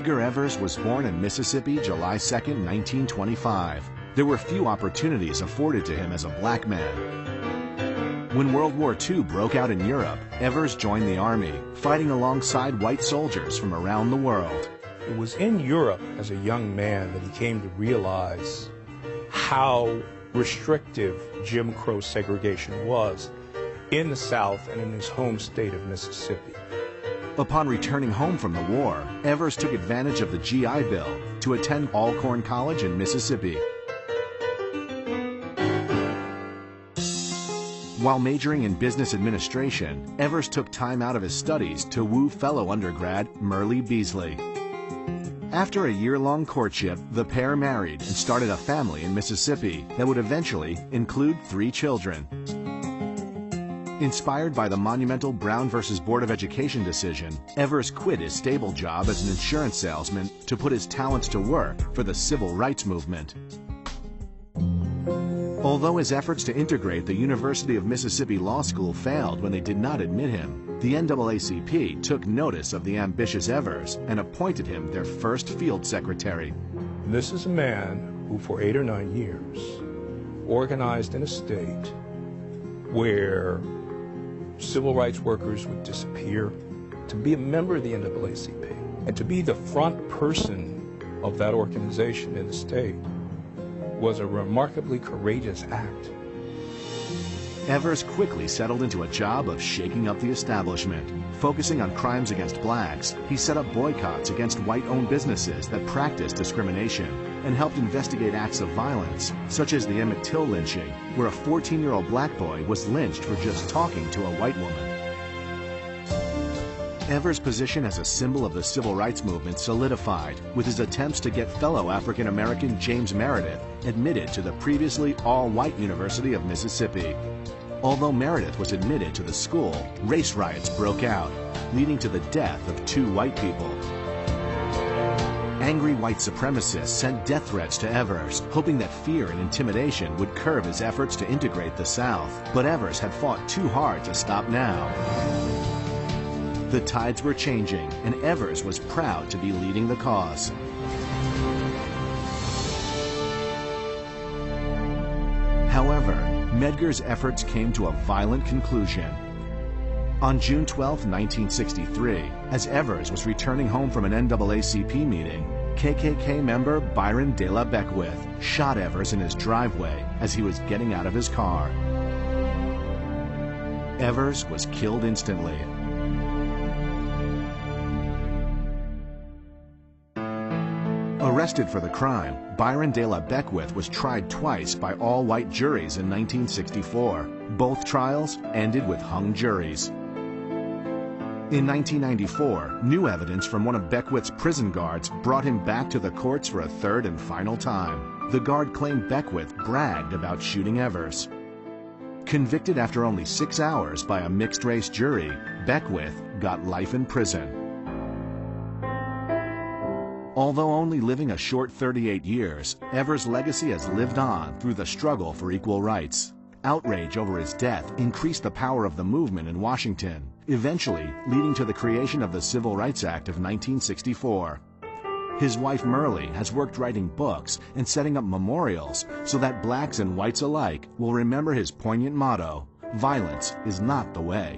Medgar Evers was born in Mississippi July 2, 1925. There were few opportunities afforded to him as a black man. When World War II broke out in Europe, Evers joined the Army, fighting alongside white soldiers from around the world. It was in Europe as a young man that he came to realize how restrictive Jim Crow segregation was in the South and in his home state of Mississippi. Upon returning home from the war, Evers took advantage of the GI Bill to attend Alcorn College in Mississippi. While majoring in business administration, Evers took time out of his studies to woo fellow undergrad Merle Beasley. After a year-long courtship, the pair married and started a family in Mississippi that would eventually include 3 children. Inspired by the monumental Brown versus Board of Education decision, Evers quit his stable job as an insurance salesman to put his talents to work for the civil rights movement. Although his efforts to integrate the University of Mississippi Law School failed when they did not admit him, the NAACP took notice of the ambitious Evers and appointed him their first field secretary. This is a man who for 8 or 9 years organized in a state where civil rights workers would disappear. To be a member of the NAACP and to be the front person of that organization in the state was a remarkably courageous act. Evers quickly settled into a job of shaking up the establishment. Focusing on crimes against blacks, he set up boycotts against white-owned businesses that practiced discrimination and helped investigate acts of violence, such as the Emmett Till lynching, where a 14-year-old black boy was lynched for just talking to a white woman. Evers' position as a symbol of the civil rights movement solidified with his attempts to get fellow African-American James Meredith admitted to the previously all-white University of Mississippi. Although Meredith was admitted to the school, race riots broke out, leading to the death of 2 white people. Angry white supremacists sent death threats to Evers, hoping that fear and intimidation would curb his efforts to integrate the South. But Evers had fought too hard to stop now. The tides were changing, and Evers was proud to be leading the cause. However, Medgar's efforts came to a violent conclusion. On June 12, 1963, as Evers was returning home from an NAACP meeting, KKK member Byron De La Beckwith shot Evers in his driveway as he was getting out of his car. Evers was killed instantly. Arrested for the crime, Byron De La Beckwith was tried twice by all-white juries in 1964. Both trials ended with hung juries. In 1994, new evidence from one of Beckwith's prison guards brought him back to the courts for a 3rd and final time. The guard claimed Beckwith bragged about shooting Evers. Convicted after only 6 hours by a mixed-race jury, Beckwith got life in prison. Although only living a short 38 years, Evers' legacy has lived on through the struggle for equal rights. Outrage over his death increased the power of the movement in Washington, eventually leading to the creation of the Civil Rights Act of 1964. His wife Merle has worked writing books and setting up memorials so that blacks and whites alike will remember his poignant motto, "Violence is not the way."